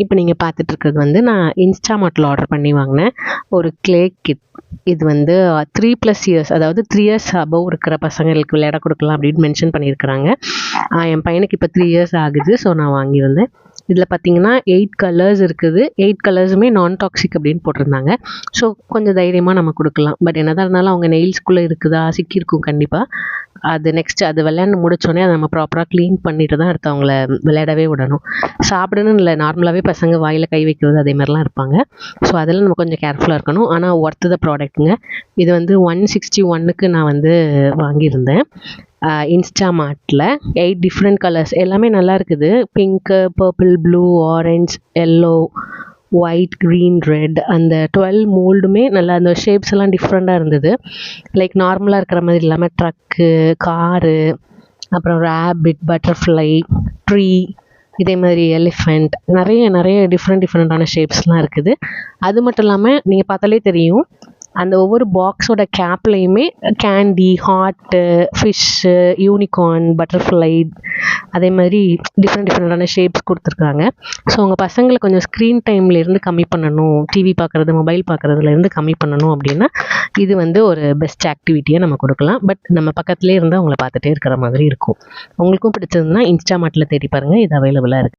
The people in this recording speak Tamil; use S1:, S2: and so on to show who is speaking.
S1: இப்போ நீங்கள் பார்த்துட்டு இருக்கிறது வந்து நான் இன்ஸ்டாமார்ட்டில் ஆர்டர் பண்ணி வாங்கினேன் ஒரு க்ளே கிட். இது வந்து 3+ இயர்ஸ், அதாவது 3 இயர்ஸ் அபவ் இருக்கிற பசங்களுக்கு விளையாட கொடுக்கலாம் அப்படின்னு மென்ஷன் பண்ணியிருக்கிறாங்க. என் பையனுக்கு இப்போ 3 இயர்ஸ் ஆகுது. ஸோ நான் வாங்கியிருந்தேன். இதில் பார்த்தீங்கன்னா 8 கலர்ஸ் இருக்குது. 8 கலர்ஸுமே நான் டாக்ஸிக் அப்படின்னு போட்டிருந்தாங்க. ஸோ கொஞ்சம் தைரியமாக நம்ம கொடுக்கலாம். பட் என்னதான் இருந்தாலும் அவங்க நெயில்ஸ்குள்ளே இருக்குதா, சிக்கியிருக்கும் கண்டிப்பாக. அது நெக்ஸ்ட்டு அது விளையாண்டு முடிச்சோடனே அதை நம்ம ப்ராப்பராக க்ளீன் பண்ணிட்டு தான் அடுத்து அவங்கள விளையாடவே விடணும். சாப்பிடணும்னு இல்லை, நார்மலாகவே பசங்க வாயில் கை வைக்கிறது அதே மாதிரிலாம் இருப்பாங்க. ஸோ அதெல்லாம் நம்ம கொஞ்சம் கேர்ஃபுல்லாக இருக்கணும். ஆனால் ஒர்த்து த ப்ராடக்ட்டுங்க. இது வந்து 161க்கு நான் வந்து வாங்கியிருந்தேன் இன்ஸ்டாமார்ட்டில். 8 டிஃப்ரெண்ட் கலர்ஸ் எல்லாமே நல்லா இருக்குது. Pink, purple, blue, orange, yellow, white, green, red, அந்த 12 மோல்டுமே நல்லா அந்த ஷேப்ஸ் எல்லாம் டிஃப்ரெண்ட்டாக இருந்தது. லைக் நார்மலாக இருக்கிற மாதிரி இல்லாமல் ட்ரக்கு, காரு, அப்புறம் ரேபிட், பட்டர்ஃப்ளை, ட்ரீ, இதே மாதிரி எலிஃபெண்ட், நிறைய டிஃப்ரெண்ட்டான ஷேப்ஸ்லாம் இருக்குது. அது மட்டும் இல்லாமல் நீங்கள் பார்த்தாலே தெரியும், அந்த ஒவ்வொரு பாக்ஸோட கேப்லேயுமே candy, heart, fish, unicorn, butterfly, அதே மாதிரி டிஃப்ரெண்ட்டான ஷேப்ஸ் கொடுத்துருக்காங்க. ஸோ உங்கள் பசங்களை கொஞ்சம் ஸ்க்ரீன் டைம்லேருந்து கம்மி பண்ணணும், டிவி பார்க்குறது, மொபைல் பார்க்குறதுலேருந்து கம்மி பண்ணணும் அப்படின்னா இது வந்து ஒரு பெஸ்ட் ஆக்டிவிட்டியாக நம்ம கொடுக்கலாம். பட் நம்ம பக்கத்துலேயே இருந்தால் அவங்கள பார்த்துட்டே இருக்கிற மாதிரி இருக்கும். உங்களுக்கும் பிடிச்சதுன்னா இன்ஸ்டாமார்ட்டில் தேடி பாருங்கள், இது அவைலபிளாக இருக்குது.